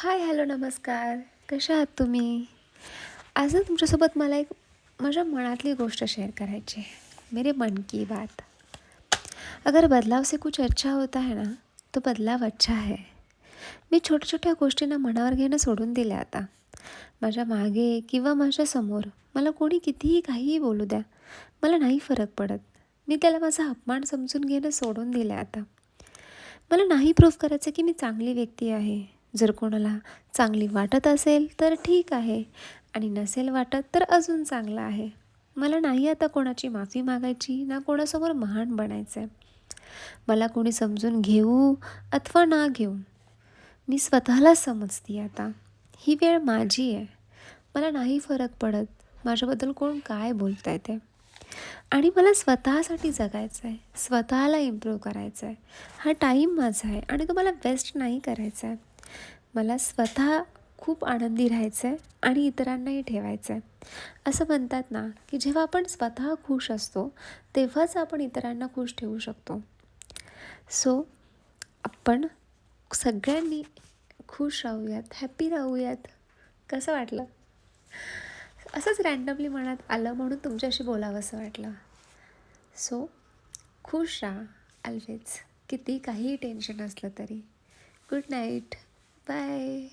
हाय, hello, नमस्कार. कशा आहात तुम्ही? आज ना तुमच्यासोबत मला एक माझ्या मनातली गोष्ट शेअर करायची है. मेरे मन की बात. अगर बदलाव से कुछ अच्छा होता है ना, तो बदलाव अच्छा है. मी छोट्या-छोट्या गोष्टींना मनावर घेणं सोडून दिलं आता. माझ्या मागे किंवा माझ्या समोर मला कोणी कितीही काहीही बोलू द्या, मला नाही फरक पडत. मी त्याला माझा अपमान समजून घेणं सोडून दिलं आता. मला नाही प्रूव्ह करायचं की मी चांगली व्यक्ती आहे. जर कोणाला चांगली वाटत असेल तर ठीक आहे आणि नसेल वाटत तर अजून चांगलं आहे. मला नाही आता कोणाची माफी मागायची ना कोणासमोर महान बनायचं आहे. मला कोणी समजून घेऊ अथवा ना घेऊ, मी स्वतःलाच समजते आता. ही वेळ माझी आहे. मला नाही फरक पडत माझ्याबद्दल कोण काय बोलत आहे ते. आणि मला स्वतःसाठी जगायचं आहे, स्वतःला इम्प्रूव्ह करायचं आहे. हा टाईम माझा आहे आणि तो मला वेस्ट नाही करायचा आहे. मला स्वतः खूप आनंदी राहायचं आहे आणि इतरांनाही ठेवायचं आहे. असं म्हणतात ना, की जेव्हा आपण स्वतः खुश असतो, तेव्हाच आपण इतरांना खुश ठेवू शकतो. सो आपण सगळ्यांनी खुश राहूयात, हॅपी राहूयात. कसं वाटलं? असंच रँडमली मनात आलं म्हणून तुमच्याशी बोलावंसं वाटलं. सो खुश राहा ऑलवेज. किती काहीही टेन्शन असलं तरी. Good night. बाय.